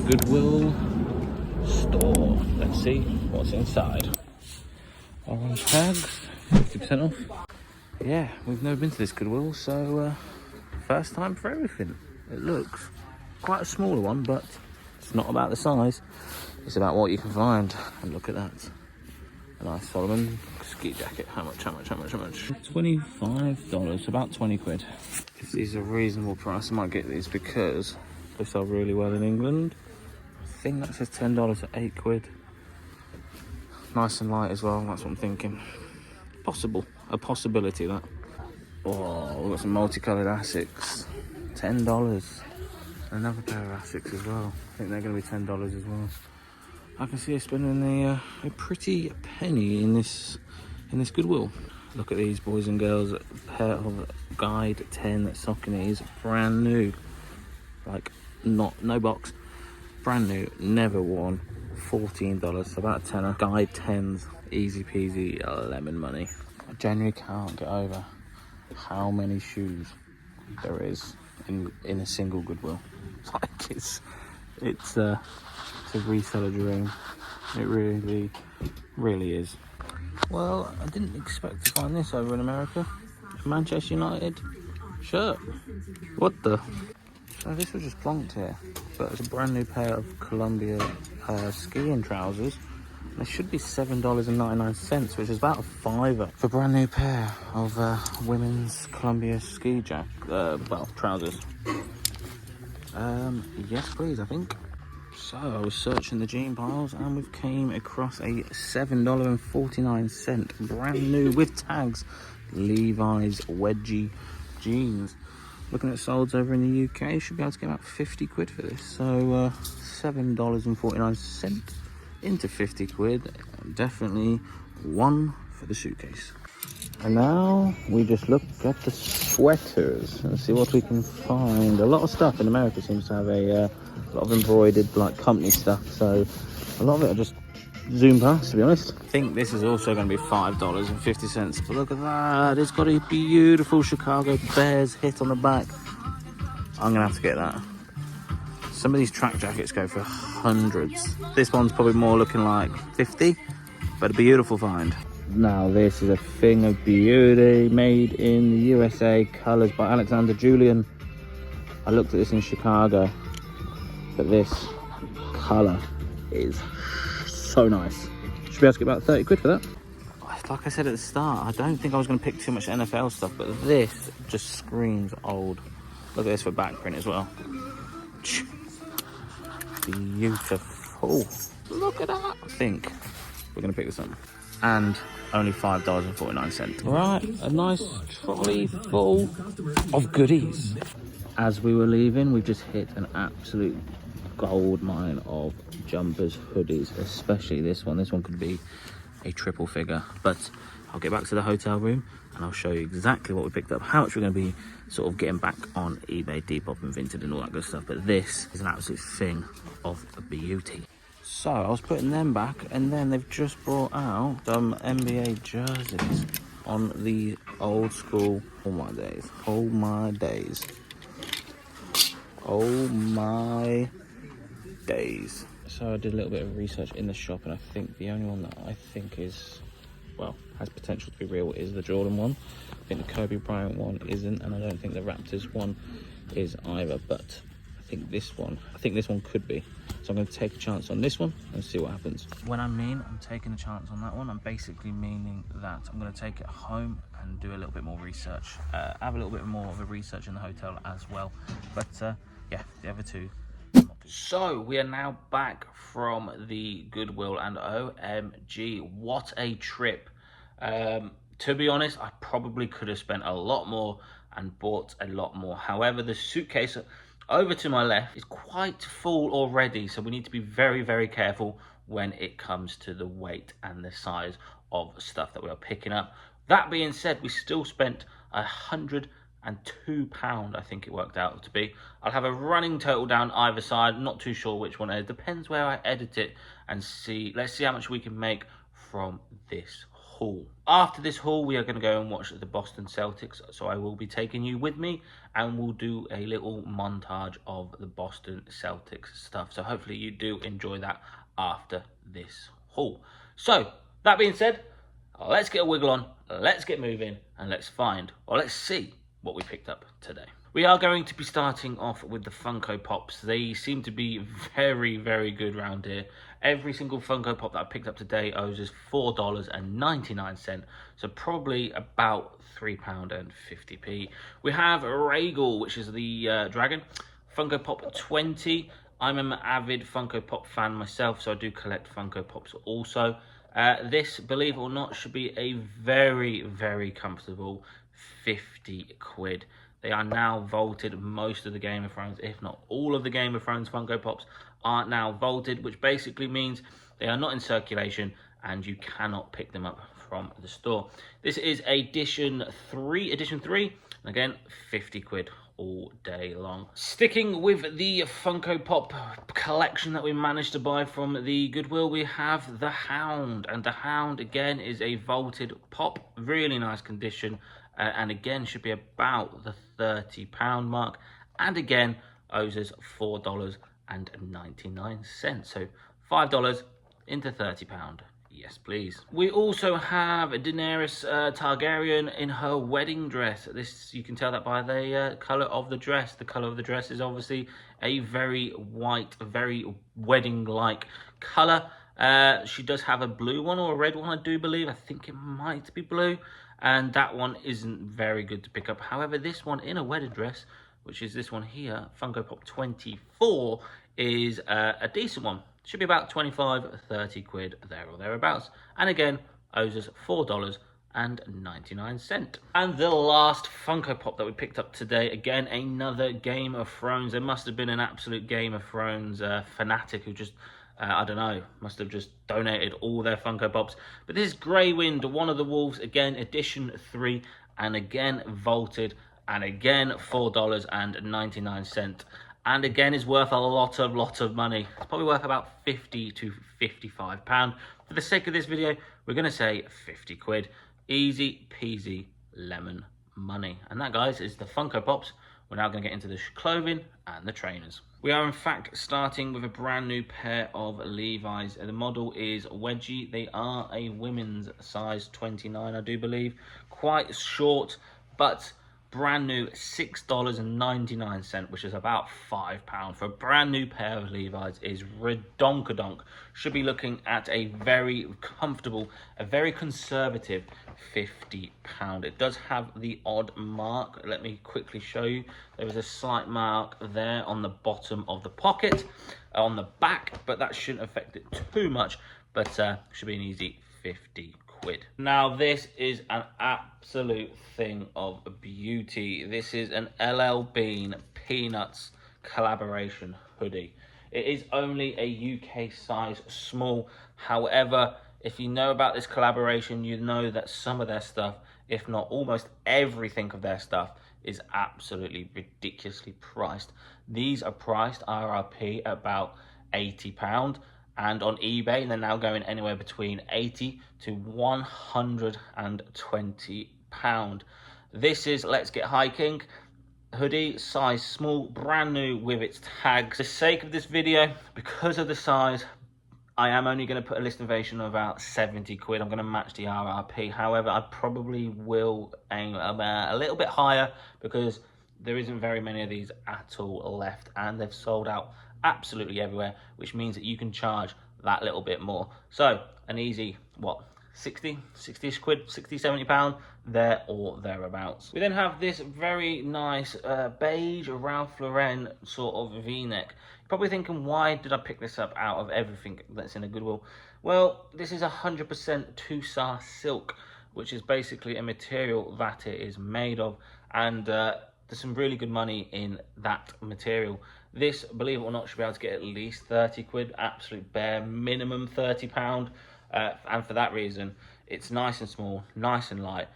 Goodwill store. Let's see what's inside. Orange tags, 50% off. Yeah, we've never been to this Goodwill, so first time for everything. It looks quite a smaller one, but it's not about the size. It's about what you can find. And look at that. A nice Solomon ski jacket. How much? $25, about 20 quid. If these are a reasonable price, I might get these because they sell really well in England. I think that says $10 at 8 quid. Nice and light as well, that's what I'm thinking. A possibility that. Oh, we've got some multicoloured Asics. $10. Another pair of Asics as well. I think they're going to be $10 as well. I can see us spending a pretty penny in this Goodwill. Look at these, boys and girls. A pair of Guide 10 Sauconys, brand new. Like, no box. Brand new, never worn. $14, so about a tenner. Guide 10s, easy peasy, lemon money. I genuinely can't get over how many shoes there is in a single Goodwill. Like it's a reseller dream. It really is. Well, I didn't expect to find this over in America. Manchester United shirt. What the? So this was just plonked here, but it's a brand new pair of Columbia skiing trousers. They should be $7.99, which is about a $5 for a brand new pair of women's Columbia ski trousers. Yes please, I think. So I was searching the jean piles and we've came across a $7.49 brand new with tags Levi's wedgie jeans. Looking at solds over in the UK, should be able to get about 50 quid for this. So $7.49 into 50 quid, definitely one for the suitcase. And now we just look at the sweaters and see what we can find. A lot of stuff in America seems to have a lot of embroidered like company stuff, so a lot of it I just zoom past, to be honest. I think this is also going to be $5.50, but look at that, it's got a beautiful Chicago Bears hit on the back. I'm gonna have to get that. Some of these track jackets go for hundreds. This one's probably more looking like 50, but a beautiful find. Now this is a thing of beauty, made in the USA, colours by Alexander Julian. I looked at this in Chicago, but this colour is so nice. Should be able to get about 30 quid for that. Like I said at the start, I don't think I was going to pick too much NFL stuff, but this just screams old. Look at this for back print as well. Beautiful. Look at that. I think we're going to pick this up. And only $5.49. Right, a nice trolley full of goodies. As we were leaving, we've just hit an absolute gold mine of jumpers, hoodies, especially this one. This one could be a triple figure, but I'll get back to the hotel room and I'll show you exactly what we picked up, how much we're going to be sort of getting back on eBay, Depop and Vinted and all that good stuff. But this is an absolute thing of beauty. So I was putting them back, and then they've just brought out some NBA jerseys on the old school. Oh my days, oh my days, oh my days. So I did a little bit of research in the shop, and I think the only one that I think is, well, has potential to be real is the Jordan one. I think the Kobe Bryant one isn't, and I don't think the Raptors one is either, but I think this one could be. So I'm going to take a chance on this one and see what happens. When I mean I'm taking a chance on that one, I'm basically meaning that I'm going to take it home and do a little bit more research, have a little bit more of a research in the hotel as well. But yeah, the other two. So we are now back from the Goodwill, and OMG, what a trip. To be honest, I probably could have spent a lot more and bought a lot more. However, the suitcase over to my left is quite full already, so we need to be very, very careful when it comes to the weight and the size of stuff that we are picking up. That being said, we still spent £102, I think it worked out to be. I'll have a running total down either side, not too sure which one. It depends where I edit it and see. Let's see how much we can make from this haul. After this haul, we are going to go and watch the Boston Celtics, so I will be taking you with me, and we'll do a little montage of the Boston Celtics stuff. So hopefully you do enjoy that after this haul. So that being said, let's get a wiggle on, let's get moving, and let's see what we picked up today. We are going to be starting off with the Funko Pops. They seem to be very, very good around here. Every single Funko Pop that I picked up today owes us $4.99, so probably about £3.50. We have Regal, which is the dragon. Funko Pop 20. I'm an avid Funko Pop fan myself, so I do collect Funko Pops also. This, believe it or not, should be a very, very comfortable 50 quid. They are now vaulted. Most of the Game of Thrones, if not all of the Game of Thrones Funko Pops, are now vaulted, which basically means they are not in circulation and you cannot pick them up from the store. This is edition 3, and again, 50 quid all day long. Sticking with the Funko Pop collection that we managed to buy from the Goodwill, we have the Hound, and the Hound again is a vaulted pop, really nice condition, and again should be about the £30 mark, and again owes us $4.99, so $5 into £30. Yes, please. We also have Daenerys Targaryen in her wedding dress. This, you can tell that by the colour of the dress. The colour of the dress is obviously a very white, very wedding-like colour. She does have a blue one or a red one, I do believe. I think it might be blue. And that one isn't very good to pick up. However, this one in a wedding dress, which is this one here, Funko Pop 24, is a decent one. Should be about 25, 30 quid, there or thereabouts. And again, owes us $4.99. And the last Funko Pop that we picked up today, again, another Game of Thrones. There must have been an absolute Game of Thrones fanatic who just, I don't know, must have just donated all their Funko Pops. But this is Grey Wind, one of the Wolves, again, edition 3, and again, vaulted, and again, $4.99. And again, is worth a lot of money. It's probably worth about £50 to £55. For the sake of this video, we're going to say 50 quid. Easy peasy lemon money. And that, guys, is the Funko Pops. We're now going to get into the clothing and the trainers. We are, in fact, starting with a brand new pair of Levi's. The model is Wedgie. They are a women's size 29, I do believe. Quite short, but brand new, $6.99, which is about £5 for a brand new pair of Levi's. Is redonkadonk. Should be looking at a very comfortable, a very conservative £50. It does have the odd mark. Let me quickly show you. There is a slight mark there on the bottom of the pocket, on the back, but that shouldn't affect it too much. But should be an easy 50 quid. Now this is an absolute thing of beauty. This is an LL Bean Peanuts collaboration hoodie. It is only a UK size small. However, if you know about this collaboration, you know that some of their stuff, if not almost everything of their stuff, is absolutely ridiculously priced. These are priced RRP about £80. And on eBay, they're now going anywhere between £80 to £120. This is Let's Get Hiking hoodie, size small, brand new with its tags. For the sake of this video, because of the size, I am only going to put a listing of about 70 quid. I'm going to match the RRP. However, I probably will aim a little bit higher because there isn't very many of these at all left, and they've sold out absolutely everywhere, which means that you can charge that little bit more. So an easy, what, 60 quid, 60, 70 pound, there or thereabouts. We then have this very nice beige Ralph Lauren sort of v-neck. You're probably thinking, why did I pick this up out of everything that's in a Goodwill? Well, this is 100% Tussar silk, which is basically a material that it is made of, and there's some really good money in that material. This, believe it or not, should be able to get at least 30 quid, absolute bare minimum £30. And for that reason, it's nice and small, nice and light.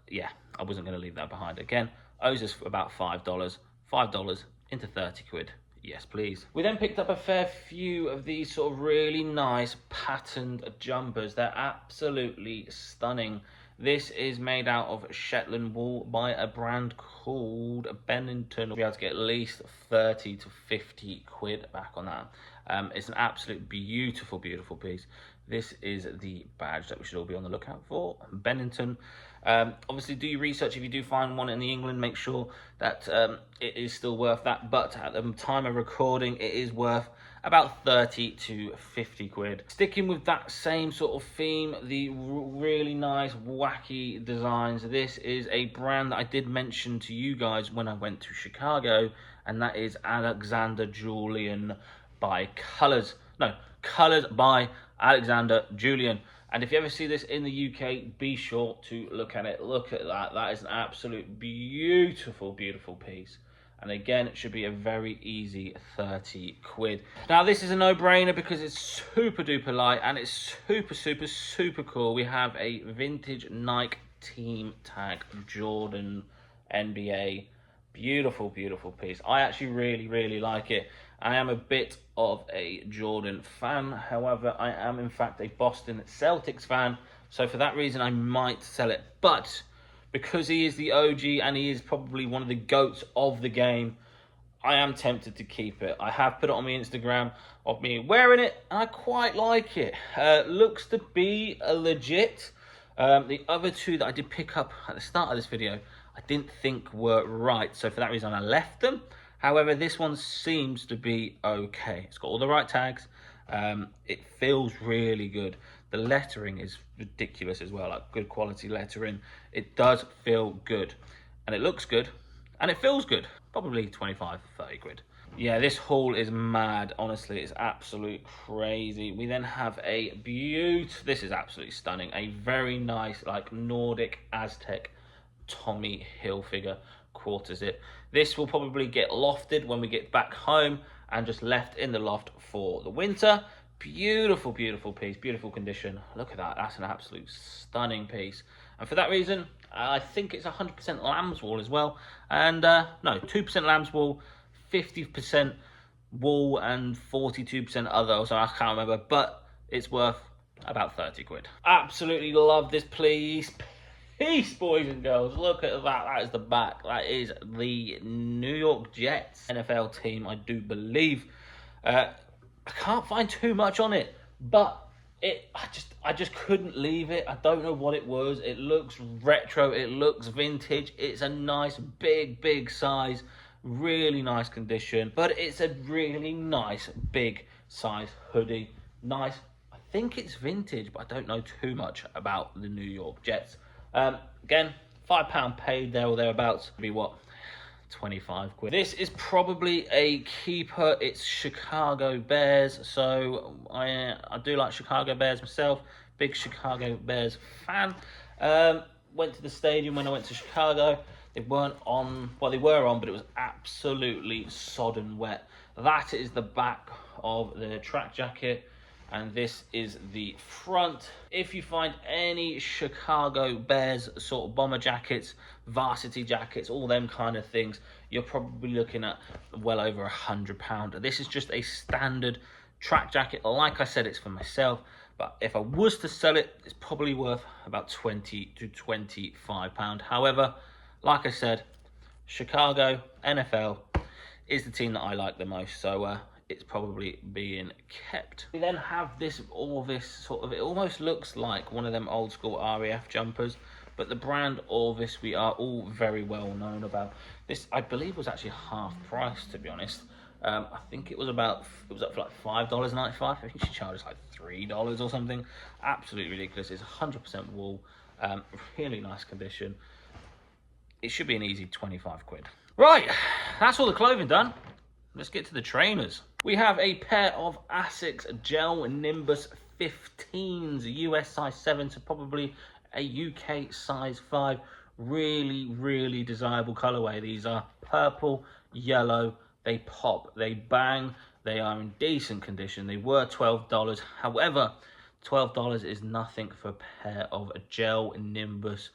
Yeah, I wasn't going to leave that behind. Again, owes us about $5 into 30 quid. Yes, please. We then picked up a fair few of these sort of really nice patterned jumpers. They're absolutely stunning. This is made out of Shetland wool by a brand called Bennington. We'll be able to get at least 30 to 50 quid back on that. It's an absolute beautiful, beautiful piece. This is the badge that we should all be on the lookout for. Bennington. Obviously, do your research. If you do find one in England, make sure that it is still worth that. But at the time of recording, it is worth about 30 to 50 quid. Sticking with that same sort of theme, the really nice wacky designs. This is a brand that I did mention to you guys when I went to Chicago, and that is Alexander Julian by Colors. No, Colors by Alexander Julian. And if you ever see this in the UK, be sure to look at it. Look at that. That is an absolute beautiful, beautiful piece. And again, it should be a very easy 30 quid. Now, this is a no-brainer because it's super duper light and it's super, super, super cool. We have a vintage Nike team tag Jordan NBA. Beautiful, beautiful piece. I actually really, really like it. I am a bit of a Jordan fan. However, I am in fact a Boston Celtics fan. So for that reason, I might sell it. But because he is the OG and he is probably one of the GOATs of the game, I am tempted to keep it. I have put it on my Instagram of me wearing it, and I quite like it. Looks to be a legit. The other two that I did pick up at the start of this video, I didn't think were right. So for that reason, I left them. However, this one seems to be okay. It's got all the right tags. It feels really good. The lettering is ridiculous as well, like good quality lettering. It does feel good, and it looks good, and it feels good. Probably 25, 30 quid. Yeah, this haul is mad. Honestly, it's absolute crazy. We then have a this is absolutely stunning. A very nice, like Nordic Aztec Tommy Hilfiger quarter zip. This will probably get lofted when we get back home and just left in the loft for the winter. Beautiful, beautiful piece, beautiful condition. Look at that, that's an absolute stunning piece. And for that reason, I think it's 100% lamb's wool as well. And no, 2% lamb's wool, 50% wool and 42% other, so I can't remember, but it's worth about 30 quid. Absolutely love this piece. Peace, boys and girls. Look at that. That is the back. That is the New York Jets NFL team, I do believe. I can't find too much on it, but I just couldn't leave it. I don't know what it was. It looks retro. It looks vintage. It's a nice, big size. Really nice condition, but it's a really nice, big size hoodie. Nice. I think it's vintage, but I don't know too much about the New York Jets. Again, £5 paid there or thereabouts. Be what? 25 quid. This is probably a keeper. It's Chicago Bears. So I do like Chicago Bears myself. Big Chicago Bears fan. Went to the stadium when I went to Chicago. They weren't on, well, they were on, but it was absolutely sodden wet. That is the back of the track jacket. And this is the front. If you find any Chicago Bears sort of bomber jackets, varsity jackets, all them kind of things, you're probably looking at well over £100. This is just a standard track jacket. Like I said, it's for myself, but if I was to sell it, it's probably worth about £20 to £25. However, like I said, Chicago NFL is the team that I like the most. So it's probably being kept. We then have this Orvis sort of, it almost looks like one of them old school RAF jumpers, but the brand Orvis we are all very well known about. This, I believe, was actually half price, to be honest. I think it was up for like $5.95. I think she charged like $3 or something. Absolutely ridiculous. It's 100% wool, really nice condition. It should be an easy 25 quid. Right, that's all the clothing done. Let's get to the trainers. We have a pair of Asics Gel Nimbus 15s, US size 7 to probably a UK size 5. Really desirable colorway. These are purple, yellow, they pop, they bang, they are in decent condition. They were $12. However, $12 is nothing for a pair of Gel Nimbus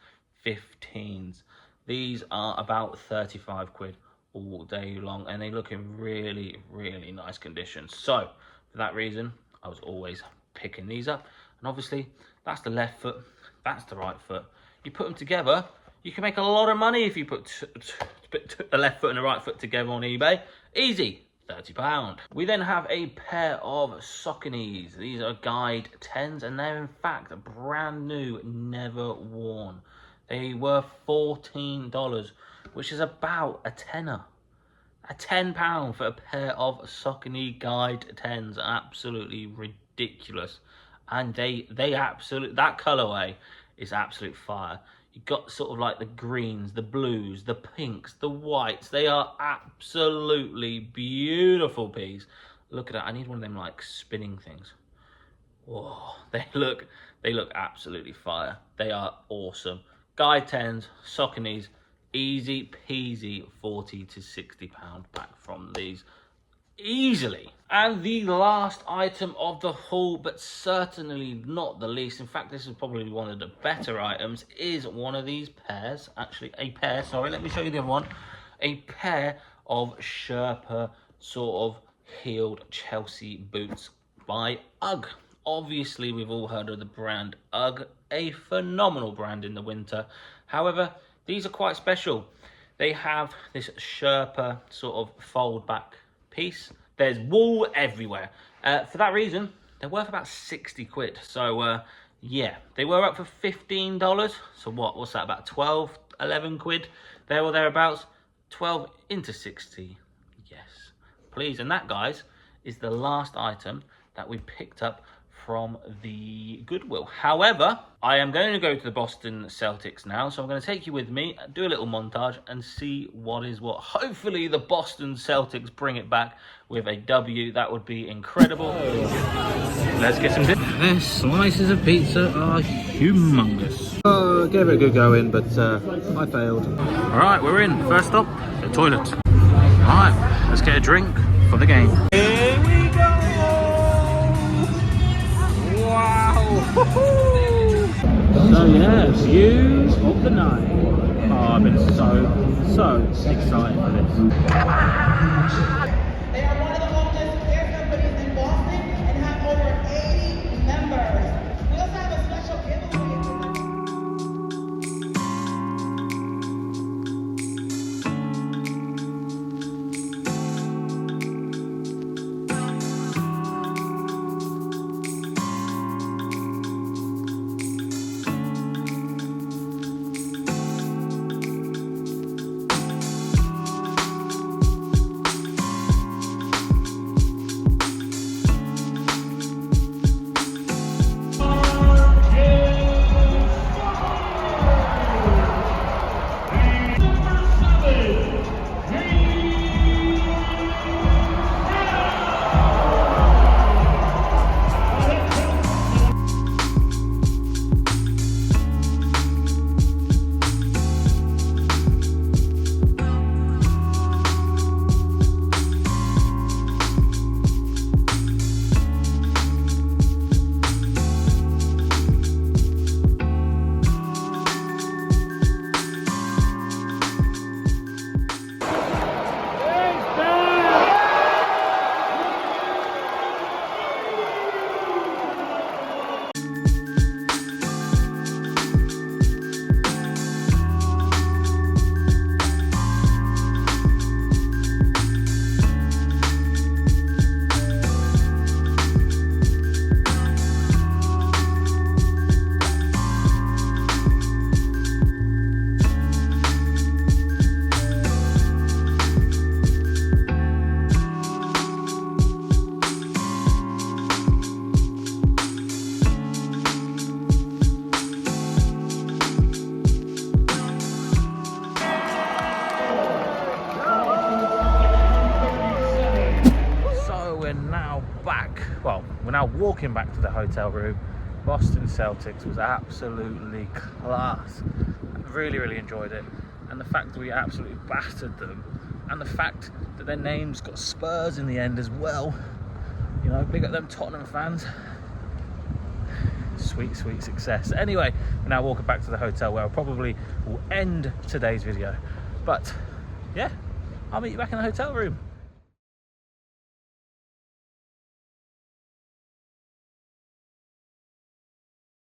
15s. These are about 35 quid. all day long, and they look in really, really nice condition. So for that reason, I was always picking these up. And obviously, that's the left foot, that's the right foot. You put them together, you can make a lot of money if you put the left foot and the right foot together on eBay. Easy. £30. We then have a pair of Sauconys. These are guide 10s, and they're in fact brand new, never worn. They were $14, which is about a tenner. A £10 for a pair of Saucony guide 10s. Absolutely ridiculous. And they absolutely, that colorway is absolute fire. You've got sort of like the greens, the blues, the pinks, the whites. They are absolutely beautiful piece. Look at that. I need one of them like spinning things. Whoa, they look absolutely fire. They are awesome. Guide 10s, Sauconys, easy peasy, 40 to 60 pound back from these. Easily. And the last item of the haul, but certainly not the least, in fact this is probably one of the better items, is one of these pairs, actually a pair, sorry, let me show you the other one, a pair of Sherpa sort of heeled Chelsea boots by UGG. Obviously we've all heard of the brand UGG, a phenomenal brand in the winter. However, these are quite special. They have this Sherpa sort of fold back piece. There's wool everywhere. For that reason, they're worth about 60 quid. So yeah, they were up for $15. So what's that, about 12, 11 quid? There or thereabouts. 12 into 60. Yes, please. And that, guys, is the last item that we picked up from the Goodwill. However, I am going to go to the Boston Celtics now, so I'm going to take you with me, do a little montage and see what is what. Hopefully the Boston Celtics bring it back with a W. That would be incredible. Let's get some dip. The slices of pizza are humongous. Gave it a good go in, but I failed. All right, we're in. First stop, the toilet. All right, let's get a drink for the game. Here we go. Wow! So yeah, view of the night. Oh, I've been so excited for this. They are one of the oldest care companies in Boston and have over 80 members. We also have a special giveaway. We're now walking back to the hotel room. Boston Celtics was absolutely class. Really enjoyed it. And the fact that we absolutely battered them, and the fact that their names got Spurs in the end as well. You know, big up them Tottenham fans. Sweet success. Anyway, we're now walking back to the hotel where I probably will end today's video. But yeah, I'll meet you back in the hotel room.